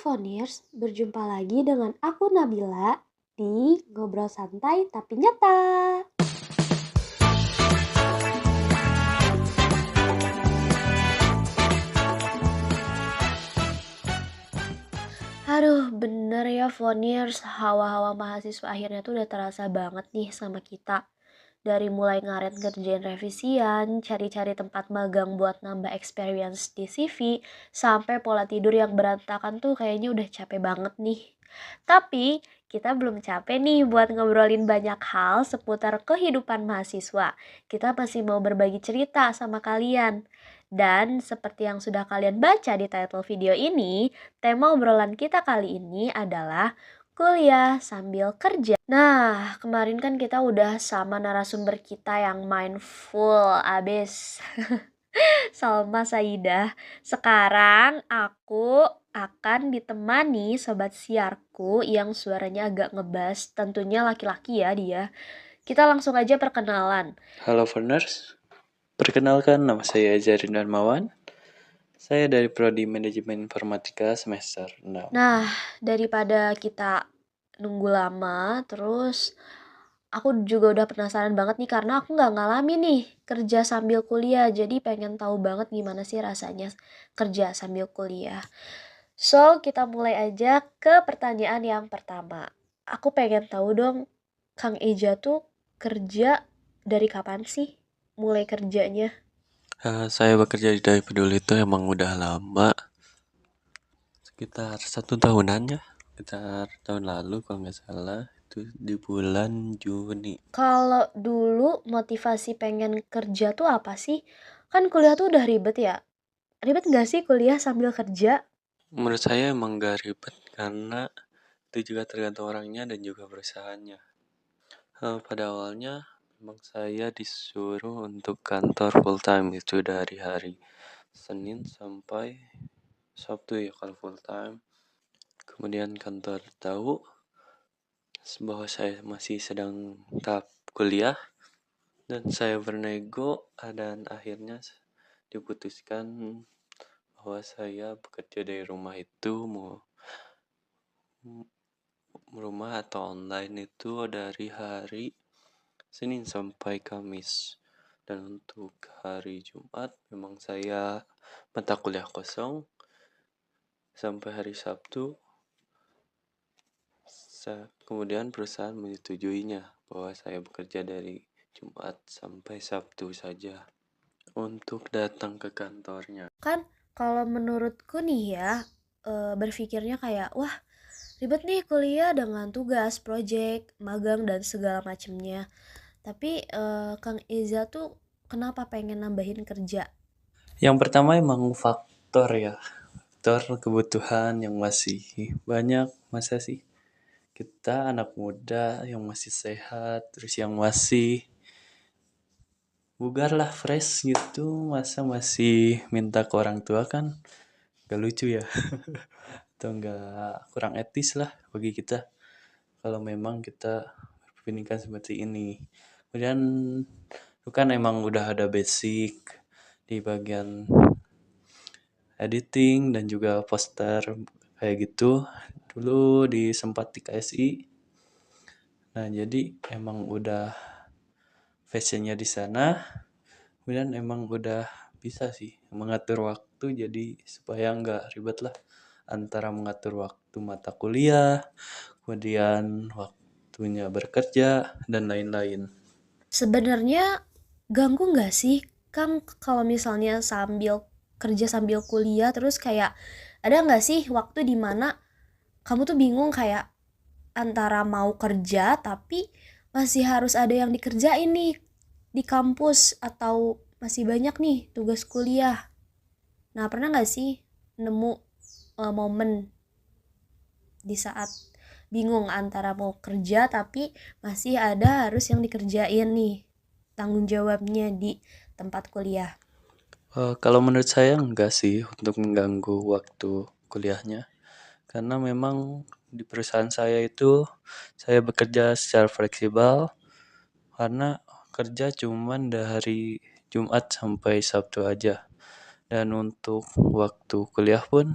Foniers, berjumpa lagi dengan aku Nabila di Ngobrol Santai Tapi Nyata. Aduh, bener ya Foniers, hawa-hawa mahasiswa akhirnya tuh udah terasa banget nih sama kita. Dari mulai ngaret ngerjain revisian, cari-cari tempat magang buat nambah experience di CV, sampai pola tidur yang berantakan tuh kayaknya udah capek banget nih. Tapi kita belum capek nih buat ngobrolin banyak hal seputar kehidupan mahasiswa. Kita masih mau berbagi cerita sama kalian. Dan seperti yang sudah kalian baca di title video ini, tema obrolan kita kali ini adalah kuliah sambil kerja. Nah, kemarin kan kita udah sama narasumber kita yang mindful abis Salma Saidah. Sekarang aku akan ditemani sobat siarku yang suaranya agak ngebas, tentunya laki-laki ya dia. Kita langsung aja perkenalan. Halo Ferners, perkenalkan nama saya Zarin Darmawan. Saya dari Prodi Manajemen Informatika semester 6. Nah, daripada kita nunggu lama, terus aku juga udah penasaran banget nih karena aku nggak ngalamin nih kerja sambil kuliah. Jadi pengen tahu banget gimana sih rasanya kerja sambil kuliah. So, kita mulai aja ke pertanyaan yang pertama. Aku pengen tahu dong, Kang Eja tuh kerja dari kapan sih mulai kerjanya? Saya bekerja di Dai Peduli itu emang udah lama, sekitar 1 tahunan ya, sekitar tahun lalu kalau nggak salah, itu di bulan Juni. Kalau dulu motivasi pengen kerja tuh apa sih? Kan kuliah tuh udah ribet ya. Ribet nggak sih kuliah sambil kerja? Menurut saya emang gak ribet karena itu juga tergantung orangnya dan juga perusahaannya. Pada awalnya memang saya disuruh untuk kantor full time itu dari hari Senin sampai Sabtu ya kalau full time. Kemudian kantor tahu bahwa saya masih sedang tahap kuliah dan saya bernego dan akhirnya diputuskan bahwa saya bekerja dari rumah itu mau rumah atau online itu dari hari Senin sampai Kamis. Dan untuk hari Jumat memang saya mata kuliah kosong sampai hari Sabtu. Kemudian perusahaan menyetujuinya bahwa saya bekerja dari Jumat sampai Sabtu saja untuk datang ke kantornya. Kan kalau menurutku nih ya, berpikirnya kayak, wah ribet nih kuliah dengan tugas, project, magang, dan segala macemnya. Tapi Kang Eza tuh kenapa pengen nambahin kerja? Yang pertama emang faktor ya, faktor kebutuhan yang masih banyak. Masa sih kita anak muda yang masih sehat, terus yang masih bugar lah, fresh gitu, masa masih minta ke orang tua kan gak lucu ya. Atau gak kurang etis lah bagi kita kalau memang kita berpendidikan seperti ini. Kemudian itu kan emang udah ada basic di bagian editing dan juga poster kayak gitu dulu sempat di KSI. Nah jadi emang udah fashionnya di sana. Kemudian emang udah bisa sih mengatur waktu jadi supaya nggak ribet lah antara mengatur waktu mata kuliah, kemudian waktunya bekerja dan lain-lain. Sebenarnya ganggu nggak sih, Kang, kalau misalnya sambil kerja sambil kuliah terus kayak ada nggak sih waktu dimana kamu tuh bingung kayak antara mau kerja tapi masih harus ada yang dikerjain nih di kampus atau masih banyak nih tugas kuliah. Nah, pernah nggak sih nemu momen di saat bingung antara mau kerja tapi masih ada harus yang dikerjain nih tanggung jawabnya di tempat kuliah? Kalau menurut saya enggak sih untuk mengganggu waktu kuliahnya. Karena memang di perusahaan saya itu saya bekerja secara fleksibel karena kerja cuman dari Jumat sampai Sabtu aja. Dan untuk waktu kuliah pun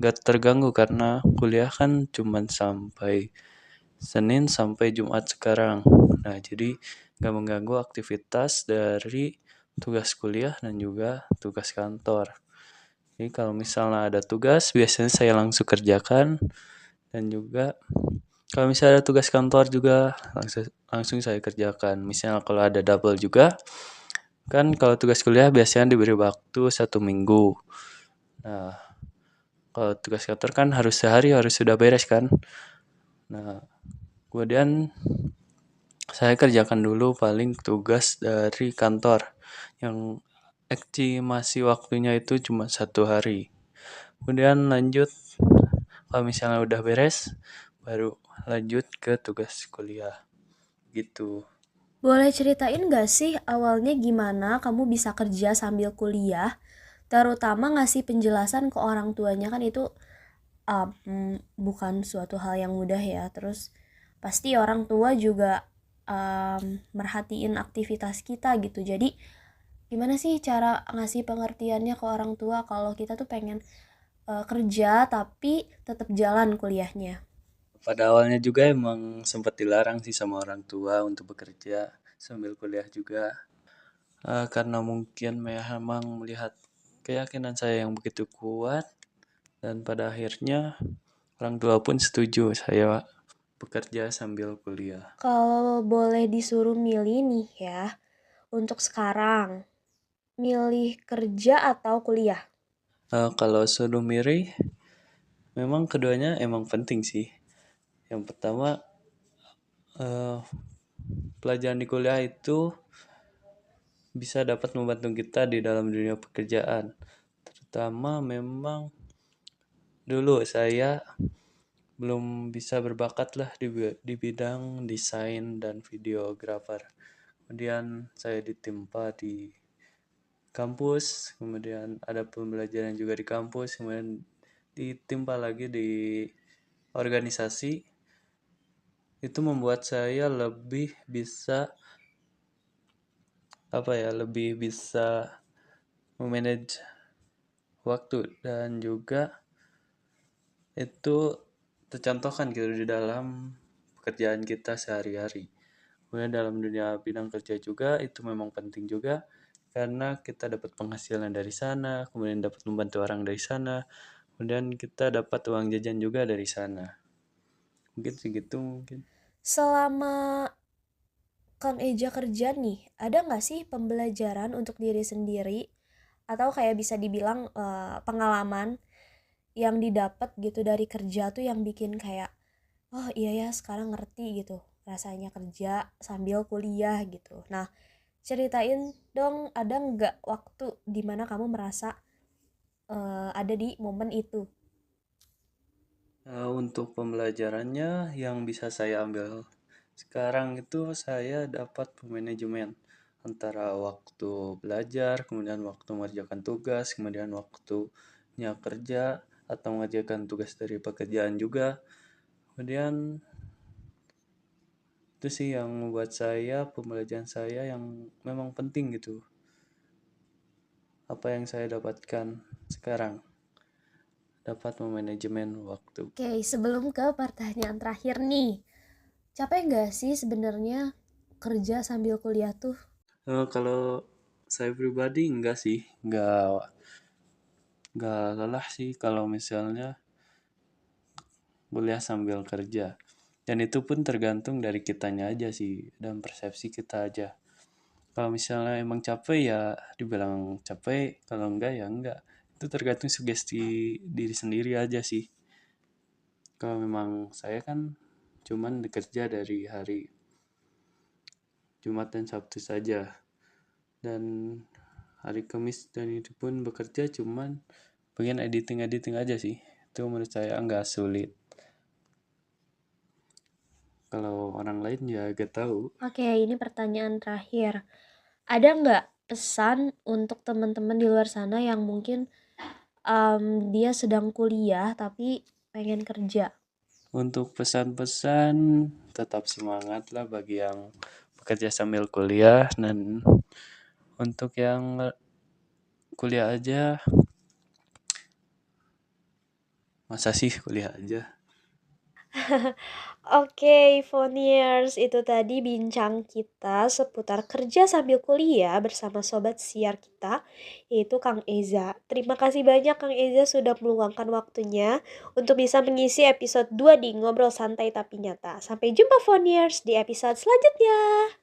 gak terganggu karena kuliah kan cuman sampai Senin sampai Jumat sekarang. Nah, jadi gak mengganggu aktivitas dari tugas kuliah dan juga tugas kantor. Jadi kalau misalnya ada tugas, biasanya saya langsung kerjakan. Dan juga kalau misalnya ada tugas kantor juga langsung saya kerjakan. Misalnya kalau ada double juga, kan kalau tugas kuliah biasanya diberi waktu 1 minggu. Nah, kalau tugas kantor kan harus sehari harus sudah beres kan. Nah, kemudian saya kerjakan dulu paling tugas dari kantor yang estimasi waktunya itu cuma 1 hari. Kemudian lanjut, kalau misalnya udah beres, baru lanjut ke tugas kuliah gitu. Boleh ceritain gak sih awalnya gimana kamu bisa kerja sambil kuliah? Terutama ngasih penjelasan ke orang tuanya kan itu bukan suatu hal yang mudah ya. Terus pasti orang tua juga merhatiin aktivitas kita gitu. Jadi gimana sih cara ngasih pengertiannya ke orang tua kalau kita tuh pengen kerja tapi tetap jalan kuliahnya? Pada awalnya juga emang sempat dilarang sih sama orang tua untuk bekerja sambil kuliah juga. Karena mungkin memang melihat keyakinan saya yang begitu kuat dan pada akhirnya orang tua pun setuju saya bekerja sambil kuliah. Kalau boleh disuruh milih nih ya, untuk sekarang, milih kerja atau kuliah? Kalau suruh milih, memang keduanya emang penting sih. Yang pertama, eh, pelajaran di kuliah itu bisa dapat membantu kita di dalam dunia pekerjaan. Terutama memang dulu saya belum bisa berbakat lah di bidang desain dan videografer. Kemudian saya ditimpa di kampus, kemudian ada pembelajaran juga di kampus, kemudian ditimpa lagi di organisasi. Itu membuat saya lebih bisa memanage waktu dan juga itu tercontohkan gitu di dalam pekerjaan kita sehari-hari. Kemudian dalam dunia bidang kerja juga itu memang penting juga karena kita dapat penghasilan dari sana, kemudian dapat membantu orang dari sana, kemudian kita dapat uang jajan juga dari sana. Mungkin segitu mungkin. Selama Kang Eja kerja nih, ada nggak sih pembelajaran untuk diri sendiri atau kayak bisa dibilang pengalaman yang didapat gitu dari kerja tuh yang bikin kayak, oh iya ya sekarang ngerti gitu rasanya kerja sambil kuliah gitu. Nah, ceritain dong, ada nggak waktu dimana kamu merasa ada di momen itu? Untuk pembelajarannya yang bisa saya ambil sekarang itu saya dapat manajemen antara waktu belajar, kemudian waktu mengerjakan tugas, kemudian waktunya kerja atau mengerjakan tugas dari pekerjaan juga. Kemudian itu sih yang membuat saya pembelajaran saya yang memang penting gitu. Apa yang saya dapatkan sekarang dapat memanajemen waktu. Oke, sebelum ke pertanyaan terakhir nih, capek nggak sih sebenarnya kerja sambil kuliah tuh? Kalau saya pribadi enggak sih, enggak lelah sih kalau misalnya kuliah sambil kerja. Dan itu pun tergantung dari kitanya aja sih dan persepsi kita aja. Kalau misalnya emang capek ya dibilang capek, kalau enggak ya enggak. Itu tergantung sugesti diri sendiri aja sih. Kalau memang saya kan cuman bekerja dari hari Jumat dan Sabtu saja. Dan hari Kamis dan itu pun bekerja cuman bagian editing aja sih. Itu menurut saya enggak sulit. Kalau orang lain ya gak tahu. Oke, ini pertanyaan terakhir. Ada nggak pesan untuk teman-teman di luar sana yang mungkin dia sedang kuliah tapi pengen kerja? Untuk pesan-pesan tetap semangat lah bagi yang bekerja sambil kuliah dan untuk yang kuliah aja Masa sih kuliah aja? Oke, Phoniers, itu tadi bincang kita seputar kerja sambil kuliah bersama sobat siar kita, yaitu Kang Eza. Terima kasih banyak Kang Eza sudah meluangkan waktunya untuk bisa mengisi episode 2 di Ngobrol Santai Tapi Nyata. Sampai jumpa Phoniers di episode selanjutnya.